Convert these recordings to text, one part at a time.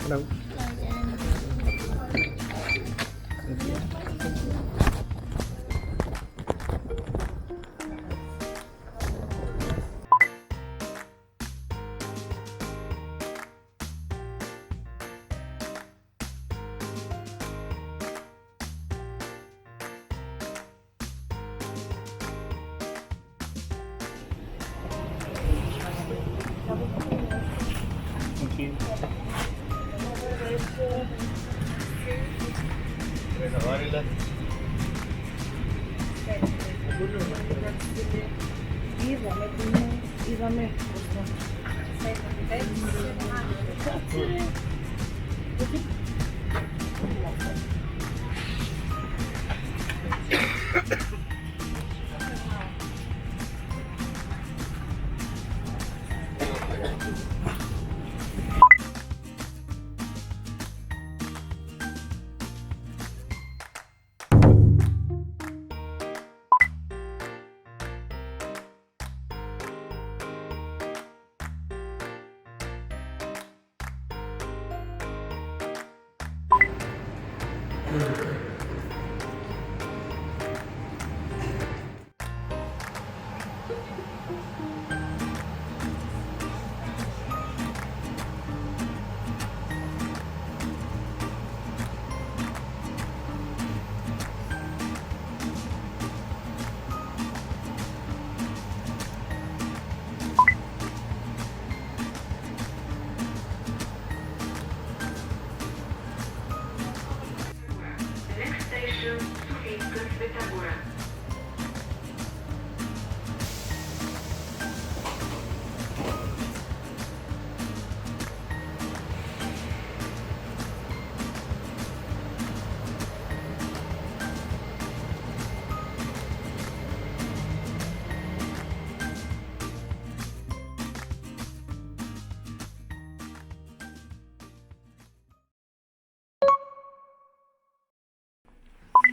Hello. Thank you.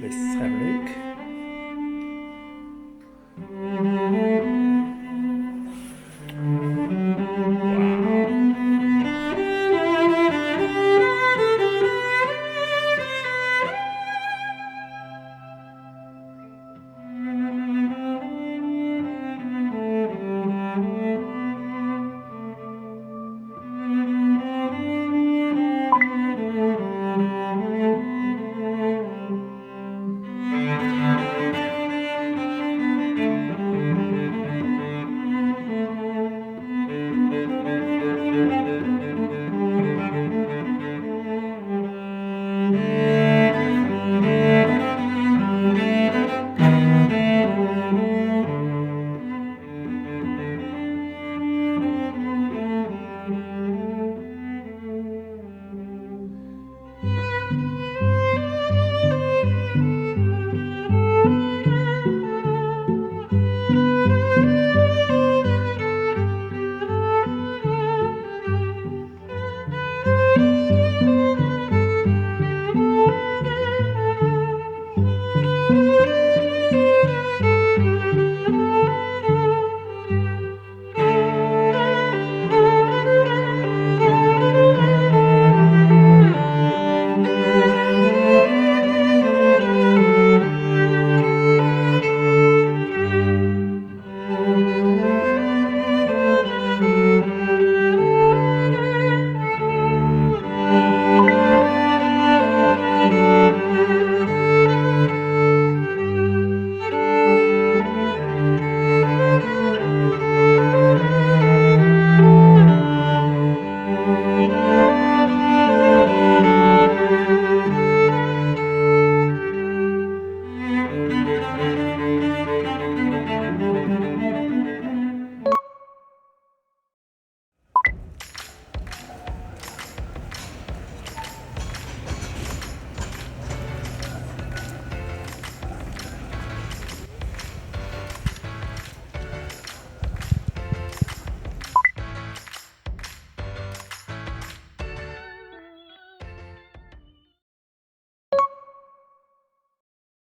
Let's have a look.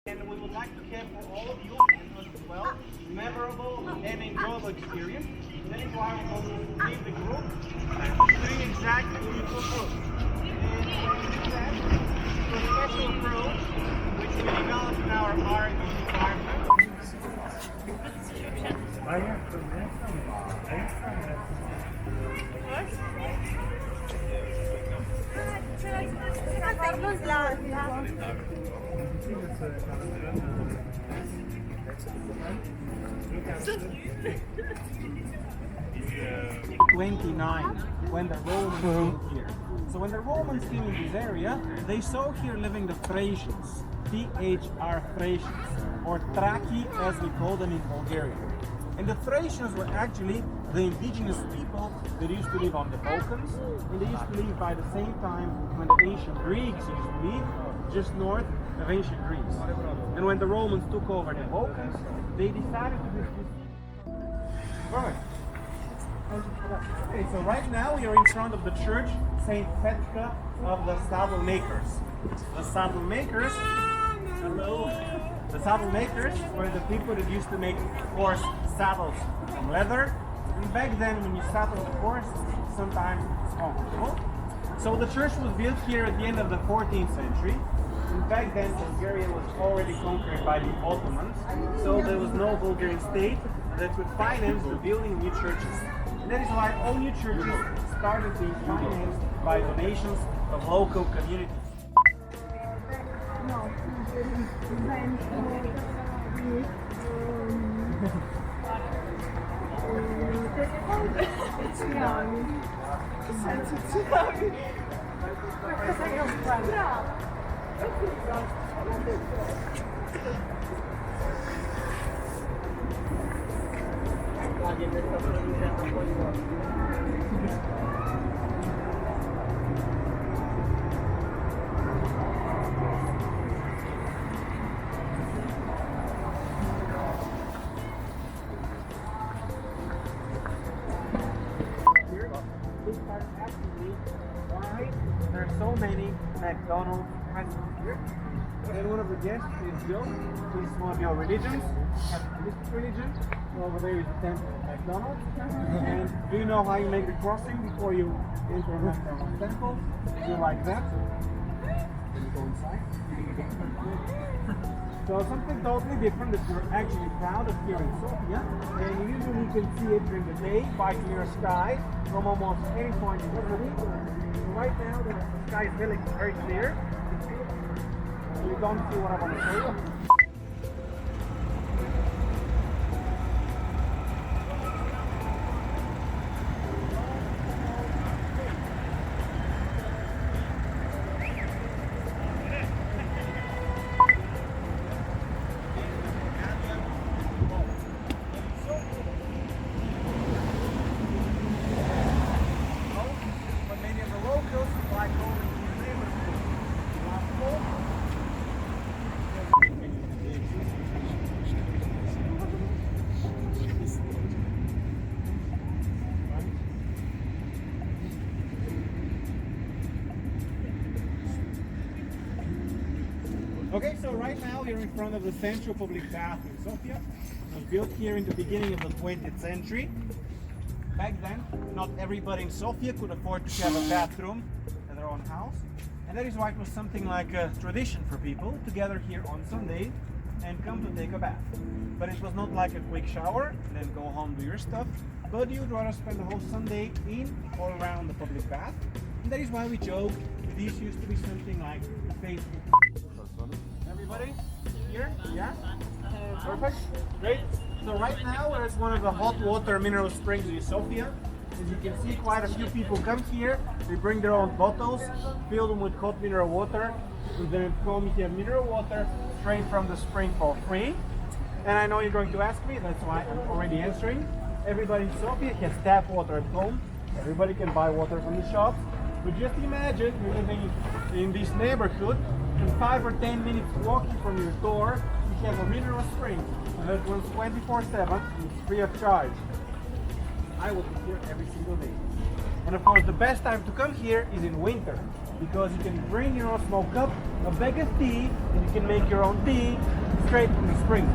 And we would like to have for all of you as well, memorable and enjoyable experience. That is why we're going to leave the group doing exactly what you told us. a special approach which we developed in our R&D department. '29, when the Romans came here. So when the Romans came in this area, they saw here living the Thracians, THR Thracians, or Traki as we call them in Bulgaria. And the Thracians were actually the indigenous people that used to live on the Balkans, and they used to live by the same time when the ancient Greeks used to live just north of ancient Greece. And when the Romans took over the Balkans, they decided to do this. Perfect. Okay, so right now we are in front of the church Saint Petka of the Saddle Makers. The saddle makers, hello. The saddle makers were the people that used to make horse saddles from leather. And back then, when you saddle the horse, sometimes it's comfortable. So the church was built here at the end of the 14th century. And back then, Bulgaria was already conquered by the Ottomans, so there was no Bulgarian state that could finance the building of new churches. And that is why all new churches started being financed by donations of local communities. Why there are so many McDonald's restaurants here. And one of the guests is Joe. He's one of your religions, Catholic religion. Over there is the temple of McDonald's. And do you know how you make the crossing before you enter a McDonald's temple? Do you like that? Can you go inside? So something totally different that you're actually proud of here in Sofia. And usually you can see it during the day by clear sky from almost any point in Italy. Right now the sky is very clear. You don't see what I want to show you. Okay, so right now we're in front of the Central Public Bath in Sofia. It was built here in the beginning of the 20th century. Back then, not everybody in Sofia could afford to have a bathroom at their own house. And that is why it was something like a tradition for people to gather here on Sunday and come to take a bath. But it was not like a quick shower and then go home, do your stuff. But you'd rather spend the whole Sunday in or around the public bath. And that is why we joke that this used to be something like Facebook. Everybody here? Yeah? Perfect. Great. So right now we're at one of the hot water mineral springs in Sofia. As you can see, quite a few people come here. They bring their own bottles, fill them with hot mineral water, and then come here mineral water straight from the spring for free. And I know you're going to ask me, that's why I'm already answering. Everybody in Sofia has tap water at home. Everybody can buy water from the shops. But just imagine you're living in this neighborhood, and 5 or 10 minutes walking from your door, you have a mineral spring that runs 24/7 and it's free of charge. I will be here every single day. And of course, the best time to come here is in winter, because you can bring your own small cup, a bag of tea, and you can make your own tea straight from the spring.